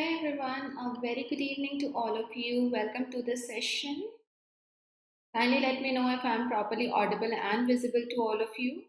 Hi everyone, a very good evening to all of you. Welcome to this session. Kindly let me know if I'm properly audible and visible to all of you.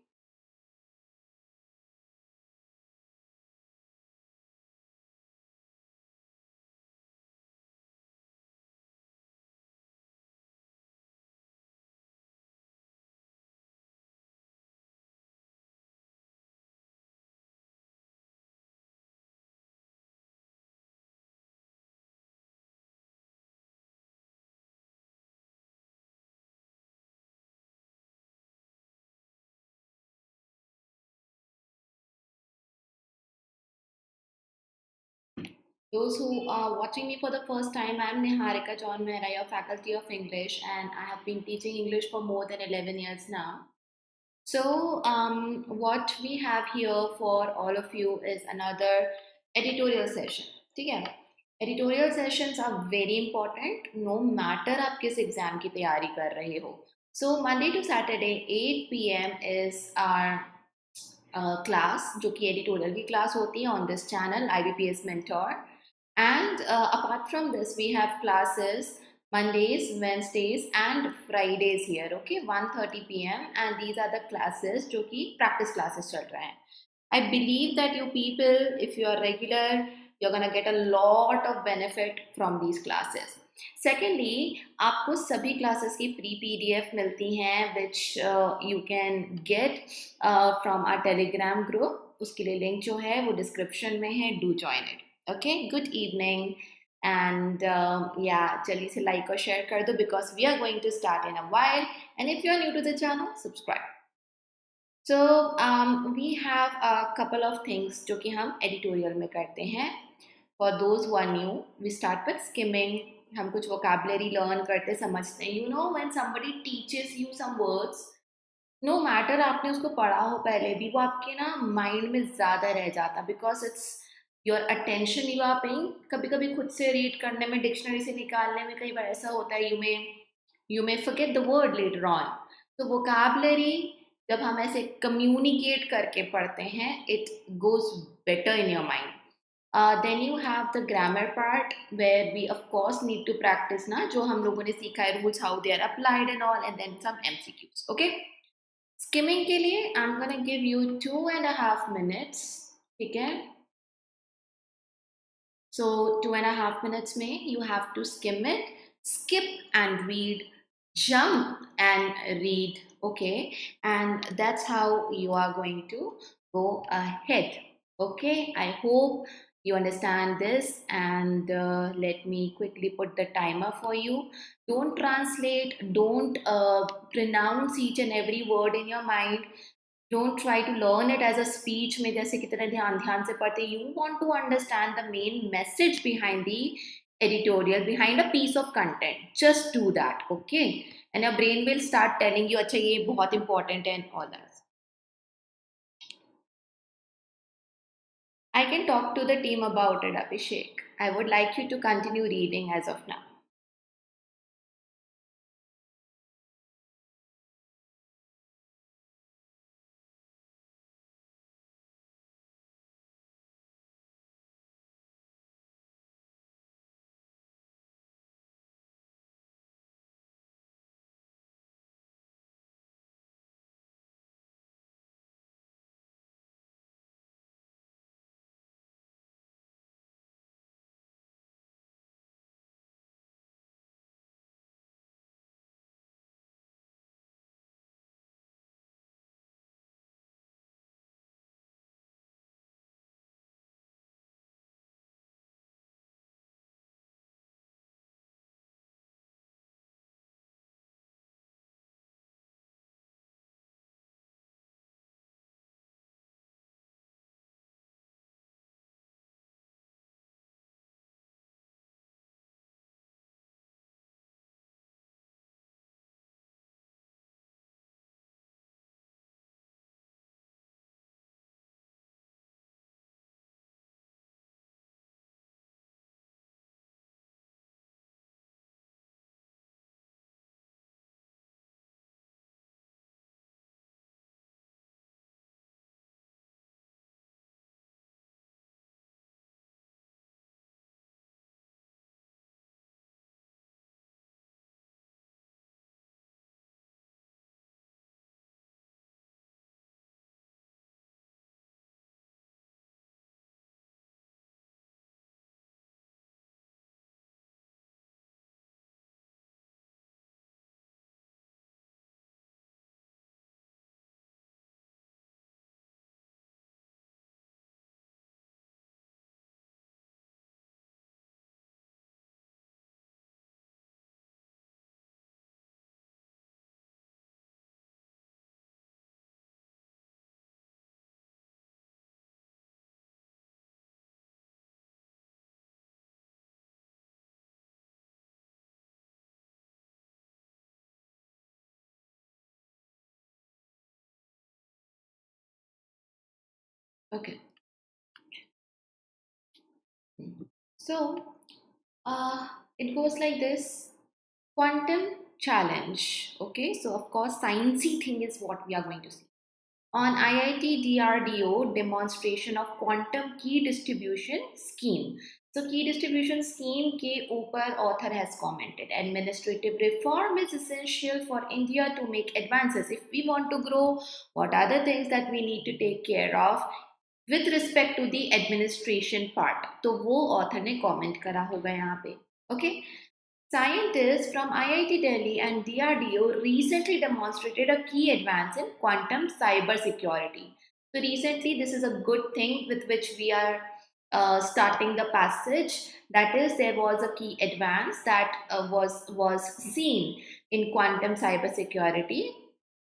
Those who are watching me for the first time, I'm Niharika John Mehra, your faculty of English, and I have been teaching English for more than 11 years now. So, what we have here for all of you is another editorial session. ठीक है? Editorial sessions are very important no matter आप किस exam की तैयारी कर रहे हो. So Monday to Saturday 8 p.m. is our class जो कि editorial की class होती है on this channel IBPS Mentor. And apart from this, we have classes Mondays, Wednesdays, and Fridays here. Okay, 1:30 p.m. and these are the classes जो कि practice classes चल रहे हैं. I believe that you people, if you are regular, you're gonna get a lot of benefit from these classes. Secondly, आपको सभी classes की free PDF मिलती हैं which you can get from our Telegram group. उसके लिए link जो है वो description में है. Do join it. Okay, good evening. And yeah, जल्दी से like और share कर दो because we are going to start in a while. And if you are new to the channel, subscribe. So we have a couple of things जो कि हम editorial में करते हैं. For those who are new, we start with skimming. हम कुछ vocabulary learn करते समझते हैं. You know, when somebody teaches you some words, no matter आपने उसको पढ़ा हो पहले भी, वो आपके ना माइंड में ज़्यादा रह जाता because it's your attention you are paying. कभी कभी खुद से रीड करने में, डिक्शनरी से निकालने में कई बार ऐसा होता है you may forget the word later on. तो वोकैबुलरी जब हम ऐसे कम्युनिकेट करके पढ़ते हैं it goes better in your mind. Then you have the grammar part where we of course need to practice ना जो हम लोगों ने सीखा है rules how they are applied and all, and then some MCQs. Okay. Skimming के लिए I'm gonna give you 2.5 minutes. ठीक है. So 2.5 minutes में you have to skim it, skip and read, jump and read. Okay, and that's how you are going to go ahead. Okay, I hope you understand this, and let me quickly put the timer for you. Don't translate, don't pronounce each and every word in your mind. Don't try to learn it as a speech में जैसे कितने ध्यान ध्यान से पढ़ते. You want to understand the main message behind the editorial, behind a piece of content. Just do that, okay? And your brain will start telling you अच्छा ये बहुत important है and all that. I can talk to the team about it, Abhishek. I would like you to continue reading as of now. Okay. So it goes like this. Quantum challenge. Okay, so of course, sciencey thing is what we are going to see. On IIT DRDO demonstration of quantum key distribution scheme. So key distribution scheme के ऊपर author has commented, administrative reform is essential for India to make advances. If we want to grow, what are the things that we need to take care of with respect to the administration part? तो वो author ने comment करा होगा यहाँ पे. Okay. Scientists from IIT Delhi and DRDO recently demonstrated a key advance in quantum cybersecurity. So recently, this is a good thing with which we are starting the passage. That is, there was a key advance that was seen in quantum cybersecurity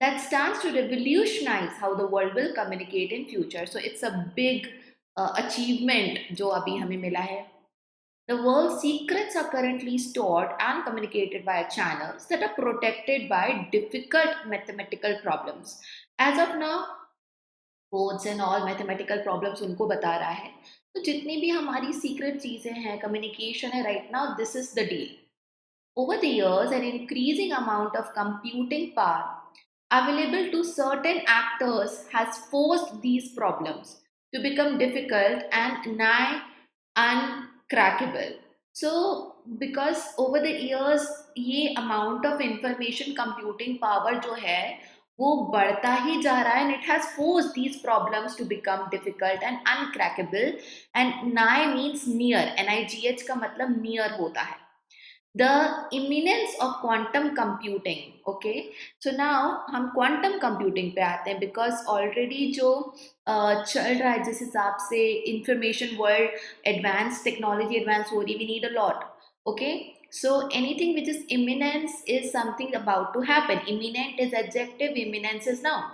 that stands to revolutionize how the world will communicate in future. So it's a big achievement जो अभी हमें मिला है. The world's secrets are currently stored and communicated via channels that are protected by difficult mathematical problems. As of now, codes and all mathematical problems उनको बता रहा है. तो जितनी भी हमारी secret चीजें हैं, communication है right now, this is the deal. Over the years, an increasing amount of computing power available to certain actors has forced these problems to become difficult and nigh uncrackable. So, because over the years, ये amount of information computing power जो है वो बढ़ता ही जा रहा है and it has forced these problems to become difficult and uncrackable. And nigh means near. NIGH का मतलब near होता है. The imminence of quantum computing. Okay, so now हम quantum computing पे आते हैं because already जो चल रहा है जिस हिसाब से information world advanced technology advance हो रही, we need a lot. Okay, so anything which is imminence is something about to happen. Imminent is adjective, imminence is noun.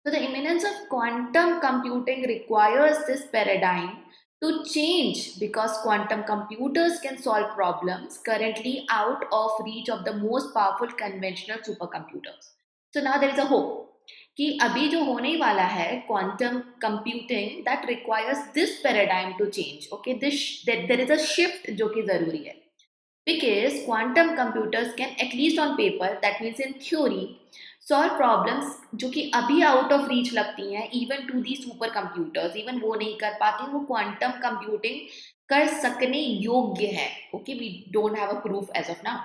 So the imminence of quantum computing requires this paradigm to change because quantum computers can solve problems currently out of reach of the most powerful conventional supercomputers. So now there is a hope कि अभी जो होने वाला है quantum computing that requires this paradigm to change. Okay, there is a shift जो कि जरूरी है. Because quantum computers can at least on paper, that means in theory, solve problems जो कि अभी out of reach लगती हैं even to the super computers. Even वो नहीं कर पाती, वो quantum computing कर सकने योग्य है. Okay, we don't have a proof as of now.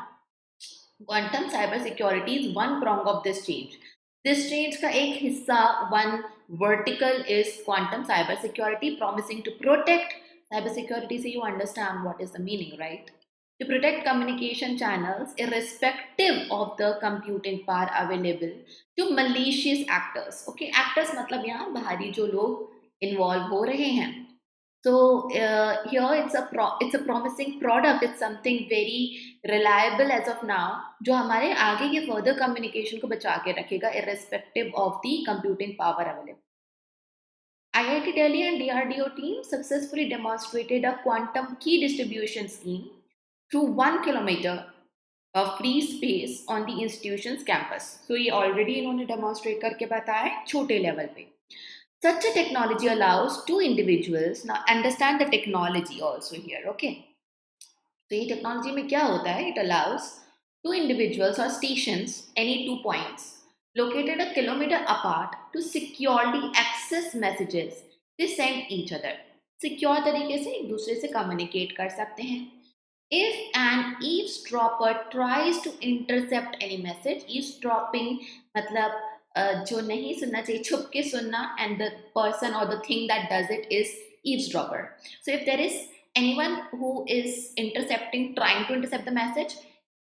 Quantum cybersecurity is one prong of this change. This change का एक हिस्सा, one vertical is quantum cybersecurity promising to protect cybersecurity. So you understand what is the meaning, right? To protect communication channels irrespective of the computing power available to malicious actors. Okay, actors मतलब यहाँ बाहरी जो लोग involve हो रहे हैं. So here it's a promising product. It's something very reliable as of now जो हमारे आगे के further communication को बचा के रखेगा irrespective of the computing power available. IIT Delhi and DRDO team successfully demonstrated a quantum key distribution scheme through 1 kilometer of free space on the institution's campus. So ये already इन्होंने demonstrate करके बताया है छोटे level पे. Such a technology allows two individuals, now understand the technology also here, okay? So ये technology में क्या होता है? It allows two individuals or stations, any 2 points, located a kilometer apart to securely access messages they send each other. Secure तरीके से एक दूसरे से communicate कर सकते हैं. If an eavesdropper tries to intercept any message, eavesdropping मतलब जो नहीं सुनना चाहिए, छुप के सुनना, and the person or the thing that does it is eavesdropper. So if there is anyone who is trying to intercept the message,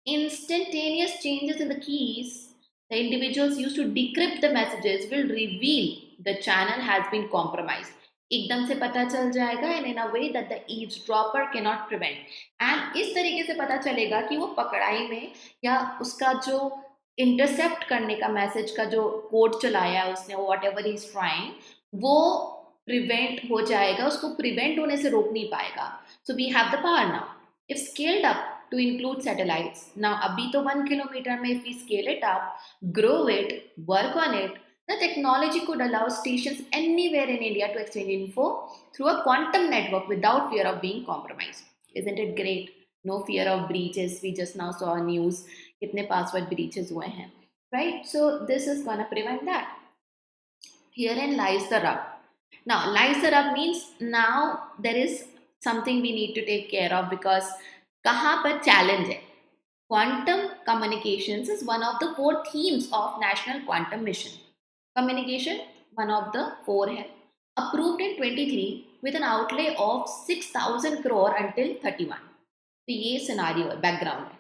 instantaneous changes in the keys the individuals used to decrypt the messages will reveal the channel has been compromised. एकदम से पता चल जाएगा and in a way that the eavesdropper cannot prevent. And इस तरीके से पता चलेगा कि वो पकड़ाई में या उसका जो इंटरसेप्ट करने का मैसेज का जो कोड चलाया है उसने, whatever he is trying, वो प्रिवेंट हो जाएगा, उसको प्रिवेंट होने से रोक नहीं पाएगा. So we have the power now. If scaled up to include satellites, now अभी तो 1 kilometer में if we scale it up, grow it, work on it, The technology could allow stations anywhere in India to exchange info through a quantum network without fear of being compromised. Isn't it great? No fear of breaches. We just now saw news. Kitne password breaches hue hain, right? So this is gonna prevent that. Herein lies the rub. Now, lies the rub means now there is something we need to take care of because कहाँ पर challenge है? Quantum communications is one of the four themes of National Quantum Mission. Communication, one of the four है. Approved in 23 with an outlay of 6,000 crore until 31. तो ये scenario है, background है.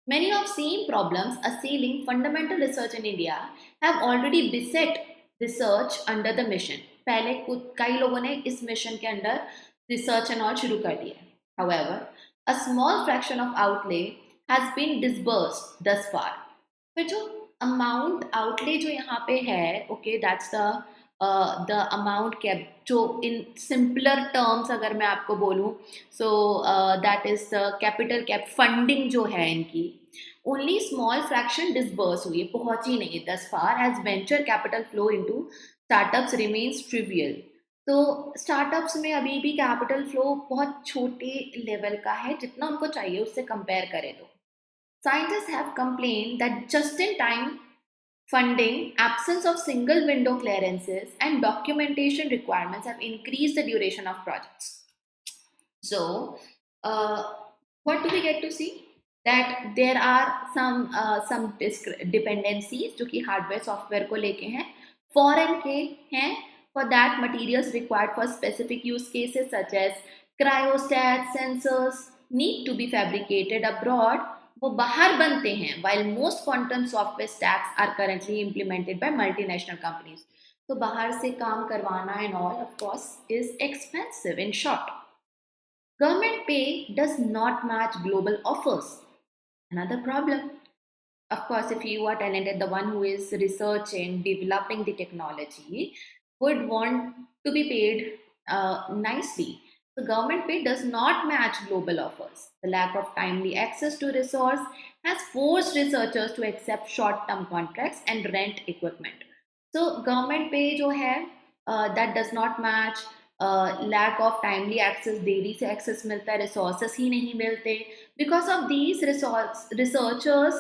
Many of same problems assailing fundamental research in India have already beset research under the mission. पहले कई लोगों ने इस मिशन के अंडर रिसर्च एंड ऑल शुरू कर दिया. However, a small fraction of outlay has been disbursed thus far. फिर जो अमाउंट आउटले जो यहाँ पे है, okay, that's the amount cap, जो इन सिंपलर टर्म्स अगर मैं आपको बोलूँ, so that is the capital cap funding जो है इनकी, ओनली स्मॉल फ्रैक्शन डिसबर्स हुई है, पहुंची नहीं thus far as venture capital flow into startups remains trivial. तो स्टार्टअप्स में अभी भी कैपिटल फ्लो बहुत छोटे लेवल का है, जितना उनको चाहिए उससे कंपेयर करें तो. Scientists have complained that just-in-time funding, absence of single window clearances, and documentation requirements have increased the duration of projects. So, what do we get to see? That there are some dependencies जो कि hardware software को लेके हैं, foreign के हैं. For that, materials required for specific use cases such as cryostats, sensors need to be fabricated abroad. वो बाहर बनते हैं, while most quantum software stacks are currently implemented by multinational companies. तो बाहर से काम करवाना and all, of course, is expensive. In short, government pay does not match global offers. Another problem. Of course, if you are talented, the one who is researching, developing the technology would want to be paid nicely. The government pay does not match global offers. The lack of timely access to resource has forced researchers to accept short-term contracts and rent equipment. So government pay जो है that does not match. Lack of timely access, देरी से access मिलता है, resources ही नहीं मिलते. Because of these, researchers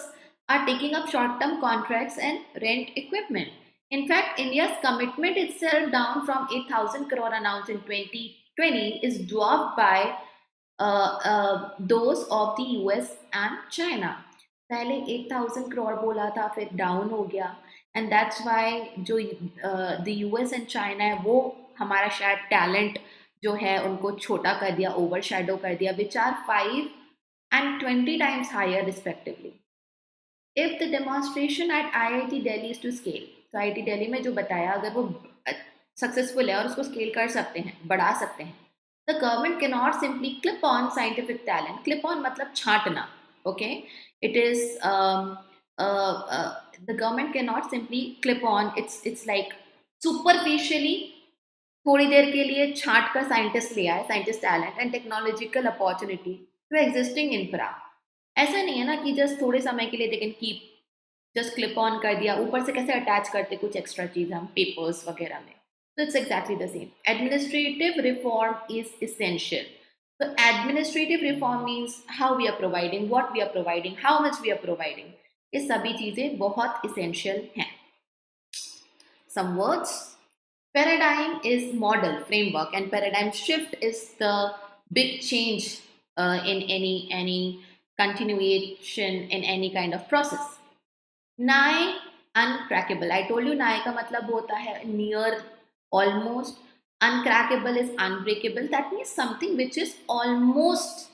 are taking up short-term contracts and rent equipment. In fact, India's commitment itself down from 8,000 crore announced in 2020 is dwarfed by those of the US and China. पहले 8,000 crore बोला था, फिर down हो गया, and that's why जो the US and China है वो हमारा शायद talent जो है उनको छोटा कर दिया, overshadow कर दिया, which are 5 and 20 times higher respectively. If the demonstration at IIT Delhi is to scale, तो IIT Delhi में जो बताया अगर वो सक्सेसफुल है और उसको स्केल कर सकते हैं, बढ़ा सकते हैं, the government cannot simply clip on scientific talent. Clip on मतलब छांटना, okay? It is the government cannot simply clip on. It's like superficially थोड़ी देर के लिए छांट कर साइंटिस्ट ले आए, scientist talent and technological opportunity to existing infra. ऐसा नहीं है ना कि जस्ट थोड़े समय के लिए they can keep, just clip on कर दिया, ऊपर से कैसे अटैच करते कुछ एक्स्ट्रा चीज़ हम पेपर्स वगैरह में. So it's exactly the same. Administrative reform is essential. So administrative reform means how we are providing, what we are providing, how much we are providing. ये सभी चीज़ें बहुत essential हैं. Some words. Paradigm is model, framework, and paradigm shift is the big change in any continuation in any kind of process. Nigh uncrackable. I told you nigh का मतलब होता है near, almost. Uncrackable is unbreakable. That means something which is almost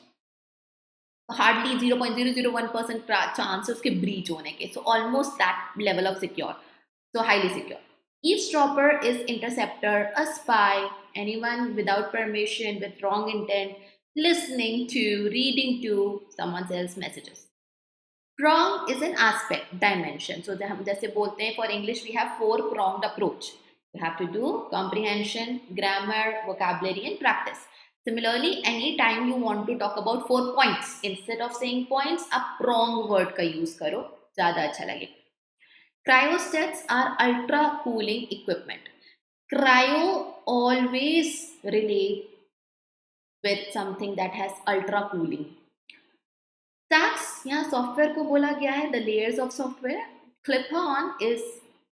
hardly 0.001% chance उसके breach होने के. So almost that level of secure. So highly secure. Eavesdropper is interceptor, a spy, anyone without permission, with wrong intent, listening to, reading to someone else's messages. Prong is an aspect, dimension. So हम जैसे बोलते हैं, for English we have 4-pronged approach. You have to do comprehension, grammar, vocabulary, and practice. Similarly, anytime you want to talk about 4 points, instead of saying points, आप prong word का use करो, ज़्यादा अच्छा लगेगा. Cryostats are ultra cooling equipment. Cryo always relate with something that has ultra cooling. Stats यहाँ software को बोला गया है the layers of software. Clip on is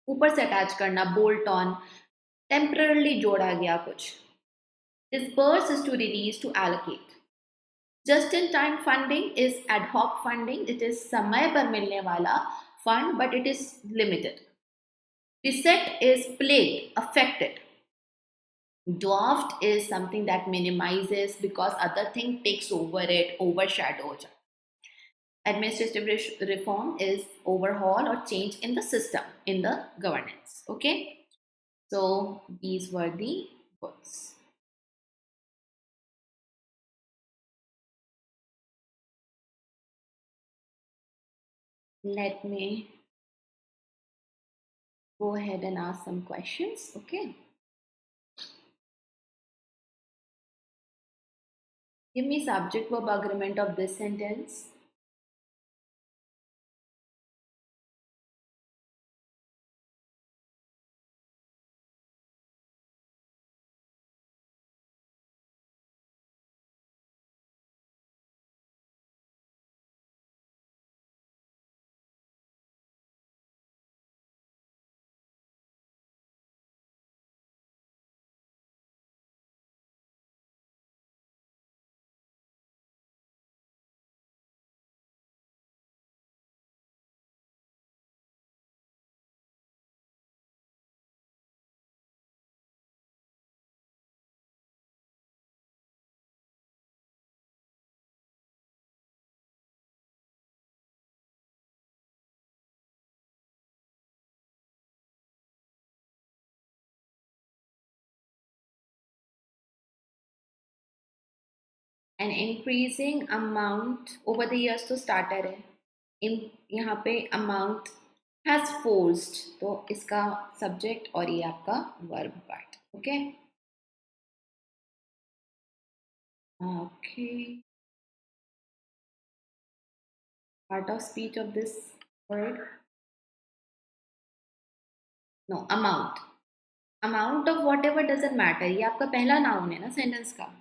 ऊपर से अटैच करना, बोल्ट ऑन टेम्पररली जोड़ा गया कुछ. Disperse is to release, to allocate. Just in time funding is ad hoc funding. It is समय पर मिलने वाला fund, but it is limited. Beset is plagued, affected. Dwarfed is something that minimizes because other thing takes over it, overshadows. Administrative reform is overhaul or change in the system, in the governance. Okay, so these were the words. Let me go ahead and ask some questions. Okay, give me subject verb agreement of this sentence. An increasing amount over the years तो starter है. यहाँ पे amount has forced, तो इसका subject और ये आपका verb part. Okay. Okay. Part of speech of this word. No, amount. Amount of whatever doesn't matter. ये आपका पहला noun है ना sentence का.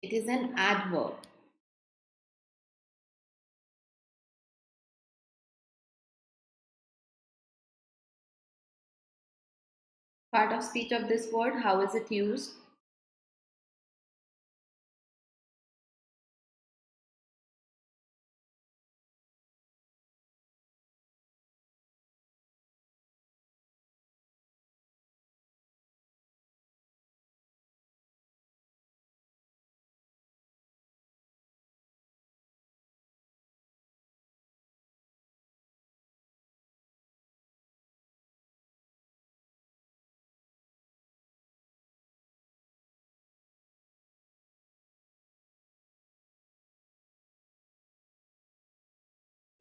It is an adverb. Part of speech of this word, how is it used?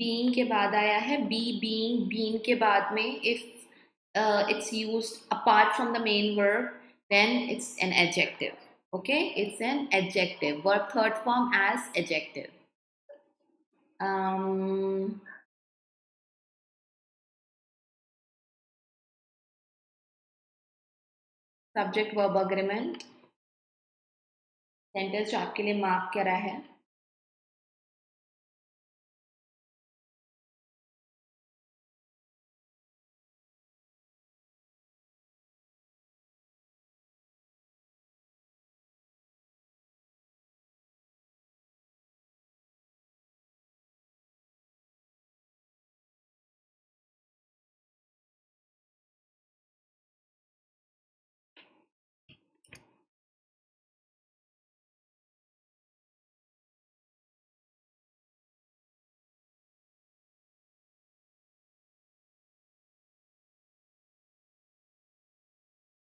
Being के बाद आया है be, being, being के बाद में if it's used apart from the main verb, then it's an adjective. Okay, it's an adjective. Verb third form as adjective. Subject verb agreement. Sentence जो आपके लिए मार्क करा है.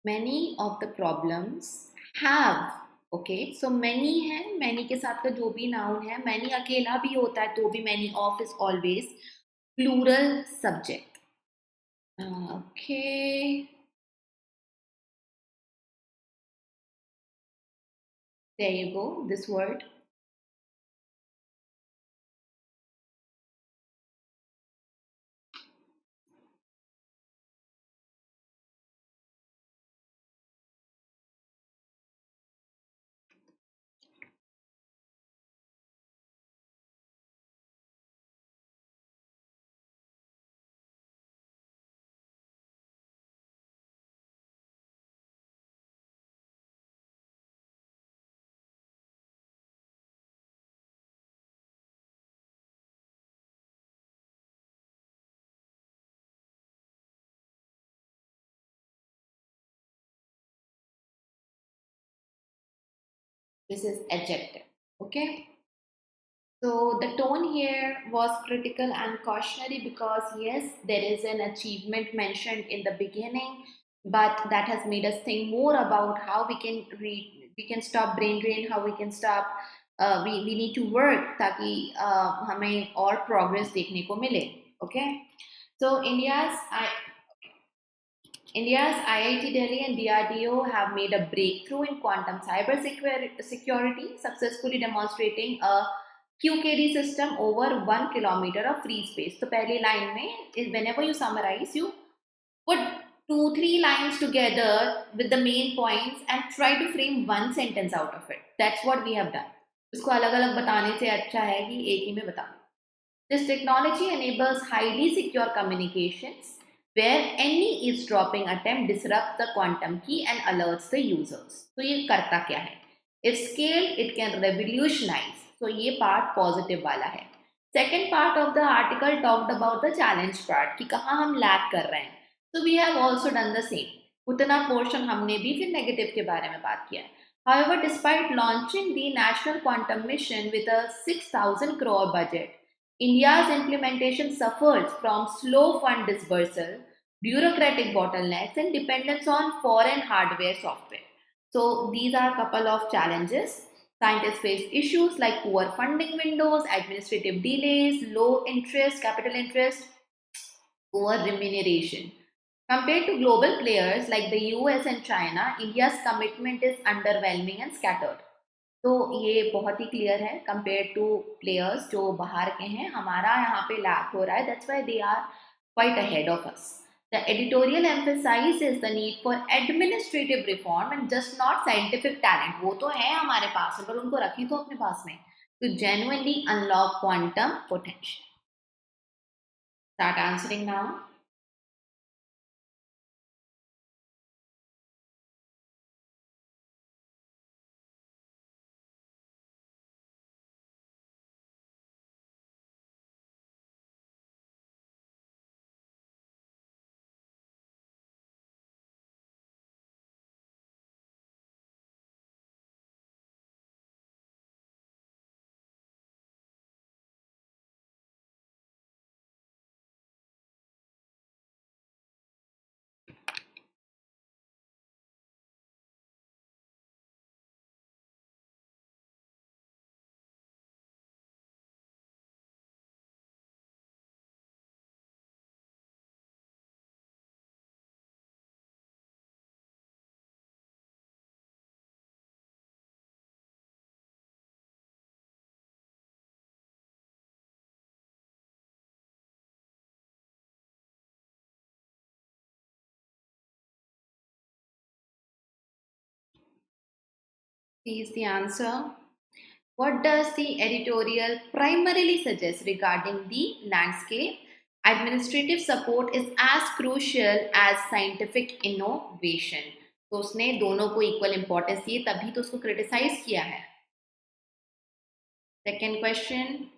many of the problems have. Okay, so many है, many के साथ का जो भी noun है, many अकेला भी होता है तो भी many of is always plural subject. Okay, there you go, this word. This is adjective. Okay. So the tone here was critical and cautionary because yes, there is an achievement mentioned in the beginning, but that has made us think more about how we can read, we can stop brain drain, how we can stop. We need to work ताकि हमें और progress देखने को मिले. Okay. So India's IIT Delhi and DRDO have made a breakthrough in quantum cyber security, successfully demonstrating a QKD system over 1 kilometer of free space. So, पहली line में, whenever you summarize, you put 2-3 lines together with the main points and try to frame one sentence out of it. That's what we have done. इसको अलग-अलग बताने से अच्छा है कि एक ही में बता. This technology enables highly secure communications where any eavesdropping attempt disrupts the quantum key and alerts the users. So ये करता क्या है? If scaled, it can revolutionize. So ये part positive वाला है. Second part of the article talked about the challenge part कि कहाँ हम lag कर रहे हैं. So we have also done the same. उतना portion हमने भी फिर negative के बारे में बात किया है. However, despite launching the National Quantum Mission with a 6,000 crore budget, India's implementation suffers from slow fund dispersal, bureaucratic bottlenecks, and dependence on foreign hardware software. So, these are a couple of challenges. Scientists face issues like poor funding windows, administrative delays, low interest, capital interest, poor remuneration. Compared to global players like the US and China, India's commitment is underwhelming and scattered. तो ये बहुत ही clear है compare two players जो बाहर के हैं हमारा यहाँ पे लैक हो रहा है that's why they are quite ahead of us the editorial emphasizes the need for administrative reform and just not scientific talent वो तो है हमारे पास पर उनको रखें तो अपने पास में to genuinely unlock quantum potential. Start answering now. Is the answer. What does the editorial primarily suggest regarding the landscape? Administrative support is as crucial as scientific innovation. तो उसने दोनों को इक्वल इंपॉर्टेंस दी तभी तो उसको क्रिटिसाइज किया है. Second question.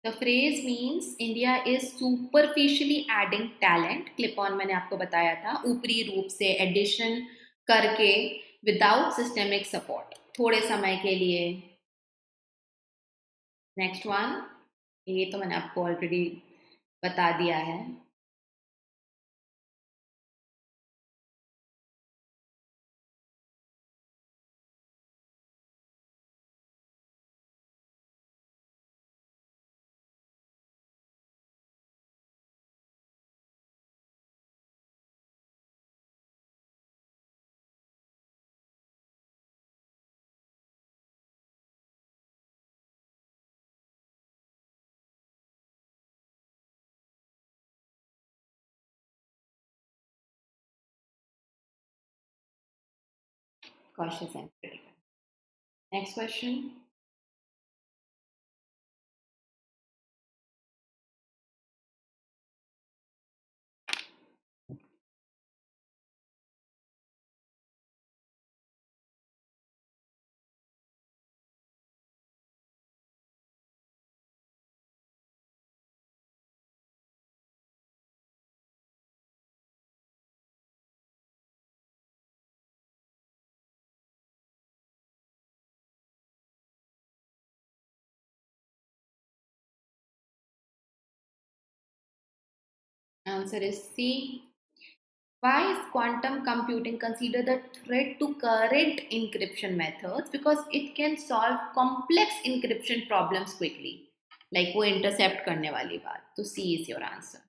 The phrase means India is superficially adding talent. Clip on मैंने आपको बताया था, ऊपरी रूप से एडिशन करके without systemic support, थोड़े समय के लिए. नेक्स्ट वन, ये तो मैंने आपको ऑलरेडी बता दिया है. Cautious and critical. Next question. Answer is C. Why is quantum computing considered a threat to current encryption methods? Because it can solve complex encryption problems quickly. Like वो intercept करने वाली बात. तो C is your answer.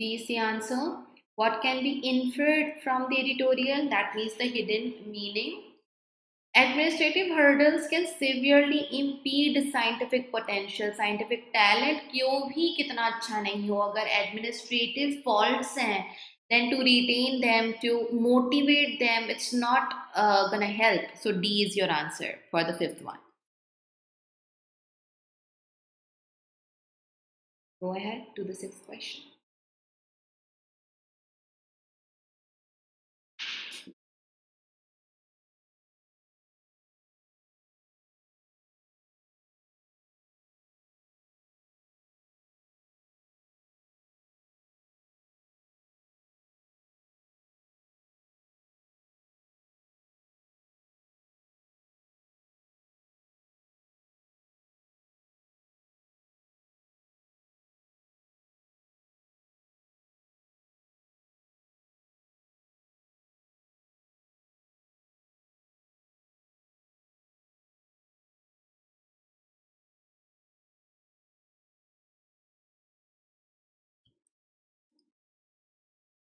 C is the answer. What can be inferred from the editorial? That means the hidden meaning. Administrative hurdles can severely impede scientific potential. Scientific talent क्यों भी कितना अच्छा नहीं हो, अगर administrative faults हैं, then to retain them, to motivate them, it's not gonna help. So D is your answer for the fifth one. Go ahead to the sixth question.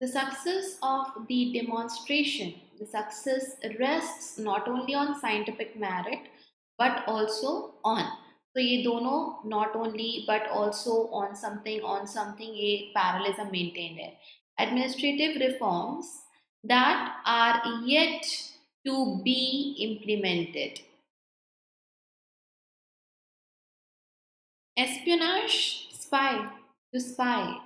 The success of the demonstration, the success rests not only on scientific merit but also on. So ये दोनों not only but also on something ये parallelism maintained है. Administrative reforms that are yet to be implemented. Espionage, spy, to spy.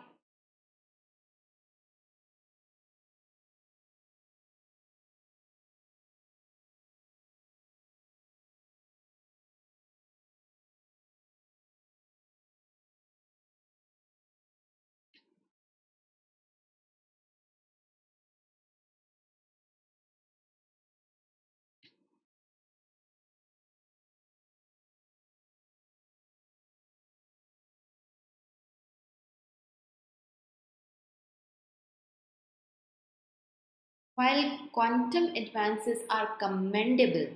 While quantum advances are commendable,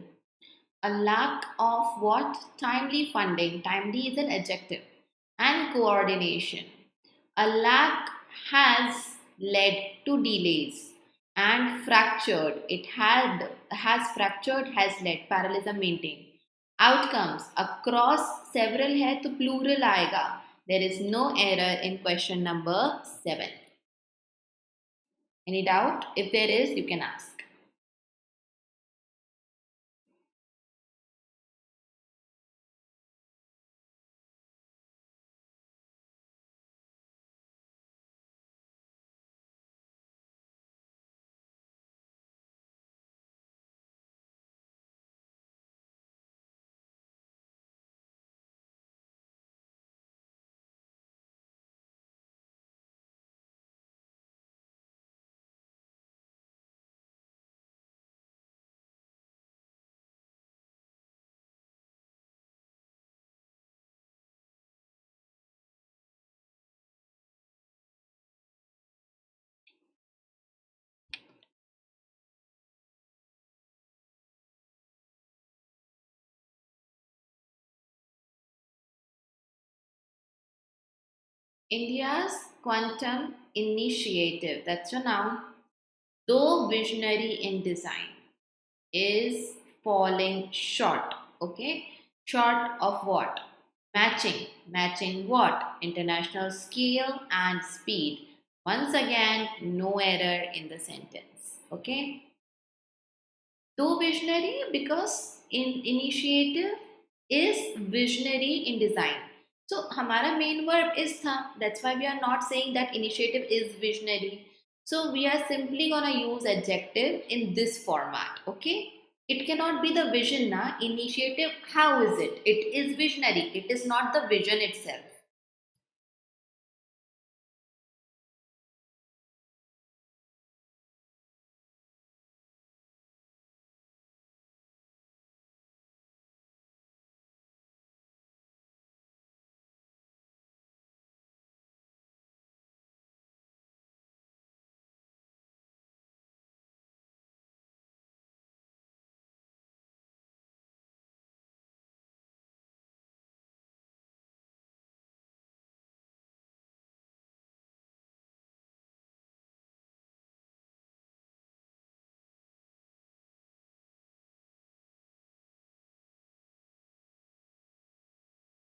a lack of what? Timely funding, timely is an adjective, and coordination. A lack has led to delays, and fractured. It has fractured, has led, parallelism maintained. Outcomes across several है तो plural आएगा. There is no error in question number 7. Any doubt? If there is, you can ask. India's quantum initiative, that's a noun, though visionary in design, is falling short. Okay, short of what? Matching what? International scale and speed. Once again, no error in the sentence. Okay, though visionary, because in initiative is visionary in design. So हमारा main verb is था. That's why we are not saying that initiative is visionary. So we are simply gonna use adjective in this format. Okay. It cannot be the vision na. Initiative, how is it? It is visionary. It is not the vision itself.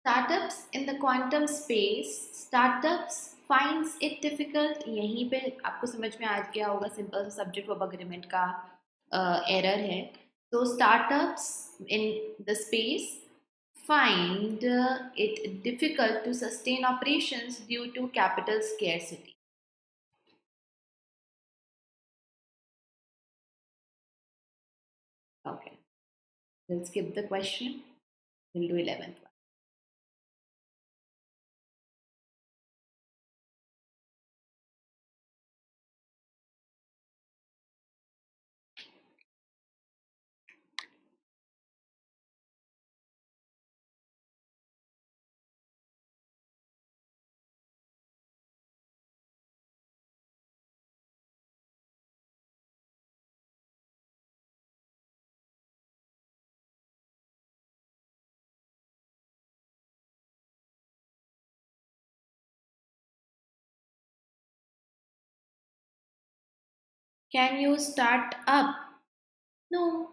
Startups in the quantum space, startups finds it difficult. यहीं पे आपको समझ में आ गया होगा simple subject verb agreement का error है. तो startups in the space find it difficult to sustain operations due to capital scarcity. Okay, we'll skip the question. We'll do 11th one. Can you start up? No,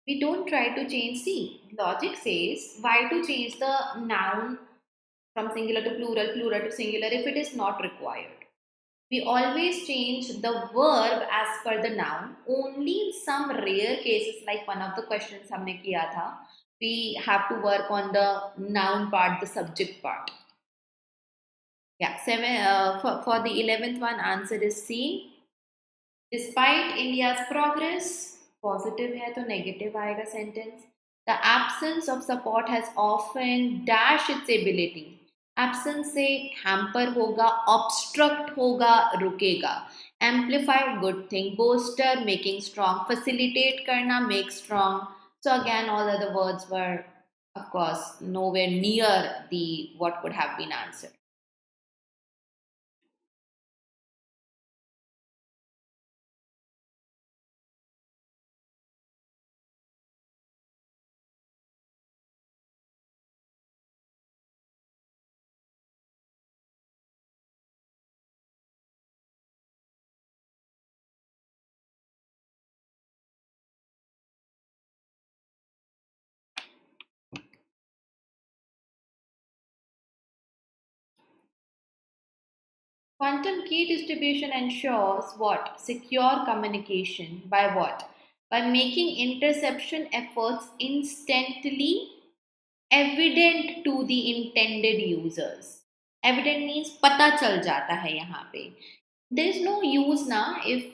we don't try to change. See, logic says why to change the noun from singular to plural, plural to singular if it is not required. We always change the verb as per the noun. Only in some rare cases, like one of the questions हमने किया था, we have to work on the noun part, the subject part. Yeah, for the 11th one, answer is C. Despite India's progress, positive है तो negative आएगा sentence. The absence of support has often dashed its ability. Absence से hamper होगा, obstruct होगा, रुकेगा. Amplify, good thing. Bolster, making strong. Facilitate करना, make strong. So again, all other words were, of course, nowhere near the what would have been answered. Quantum key distribution ensures what? Secure communication. By what? By making interception efforts instantly evident to the intended users. Evident means पता चल जाता है यहाँ पे. There is no use now if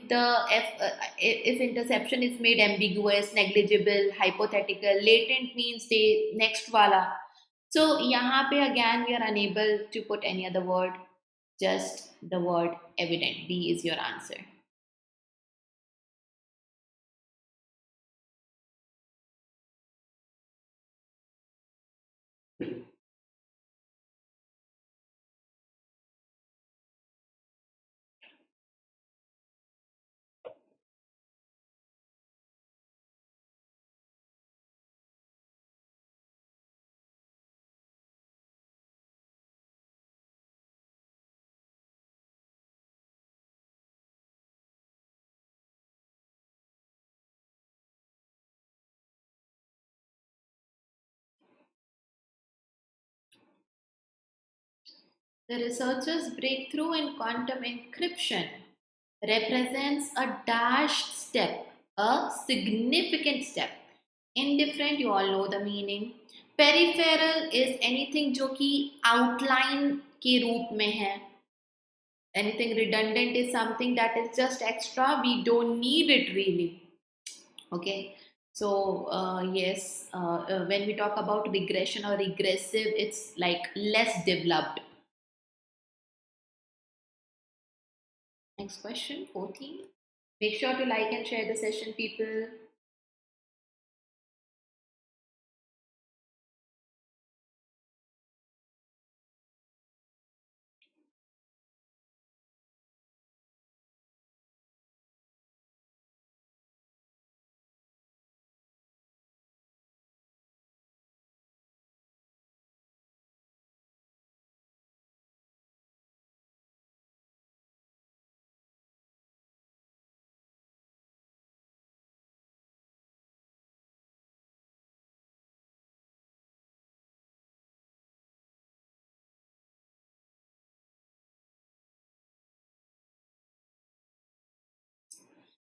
interception is made ambiguous, negligible, hypothetical. Latent means the next wala. So यहाँ पे again we are unable to put any other word, just the word evident. B is your answer. The researchers' breakthrough in quantum encryption represents a dashed step, a significant step. Indifferent, you all know the meaning. Peripheral is anything जो कि outline के रूप में है. Anything redundant is something that is just extra. We don't need it really. Okay. So yes, when we talk about regression or regressive, it's like less developed. Next question, 14. Make sure to like and share the session, people.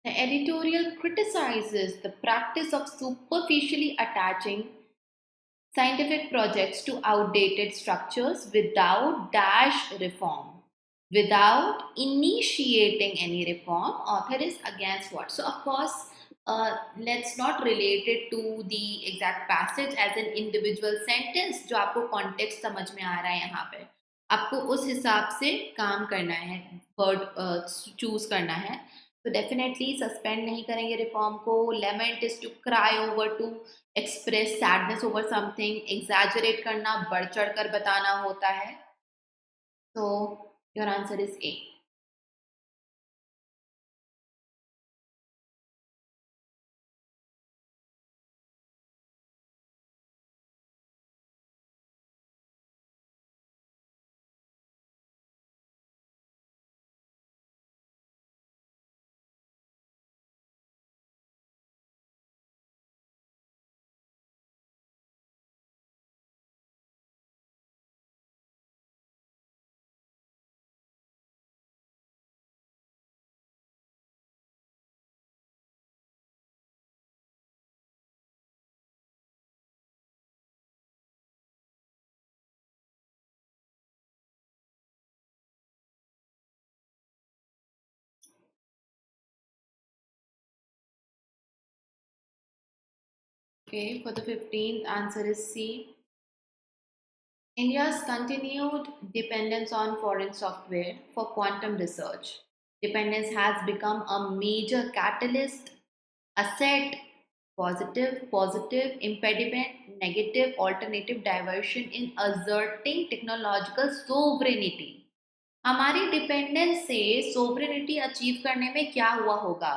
The editorial criticizes the practice of superficially attaching scientific projects to outdated structures without dash reform. Without initiating any reform, author is against what? So, of course, let's not relate it to the exact passage as an individual sentence जो आपको context समझ में आ रहा है यहाँ पे. आपको उस हिसाब से काम करना है, वर्ड चूज करना है. तो डेफिनेटली सस्पेंड नहीं करेंगे रिफॉर्म को. Lament is to cry over, to express sadness over something. Exaggerate करना, बढ़ चढ़ कर बताना होता है. तो your answer is A. Okay, for the 15th, answer is C. India's continued dependence on foreign software for quantum research. Dependence has become a major catalyst, asset, positive, impediment, negative, alternative diversion in asserting technological sovereignty. हमारी dependence से sovereignty achieve करने में क्या हुआ होगा?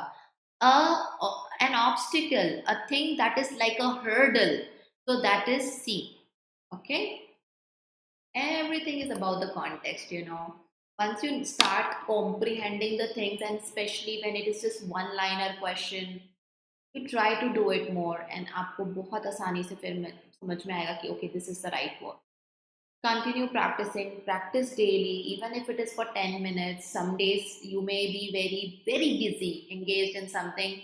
An obstacle, a thing that is like a hurdle. So that is C. Okay. Everything is about the context, you know. Once you start comprehending the things, and especially when it is just one liner question, you try to do it more, and आपको बहुत आसानी से फिर समझ में आएगा कि okay, this is the right word. Continue practicing, practice daily, even if it is for 10 minutes. Some days you may be very, very busy, engaged in something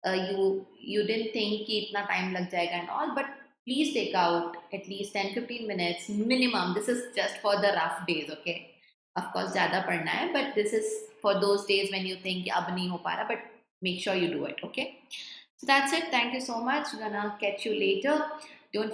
you didn't think कि इतना time लग जाएगा and all, but please take out at least 10-15 minutes minimum. This is just for the rough days, okay? Of course ज़्यादा पढ़ना है, but this is for those days when you think कि अब नहीं हो पा रहा, but make sure you do it, okay? So that's it. Thank you so much. Gonna catch you later. Don't forget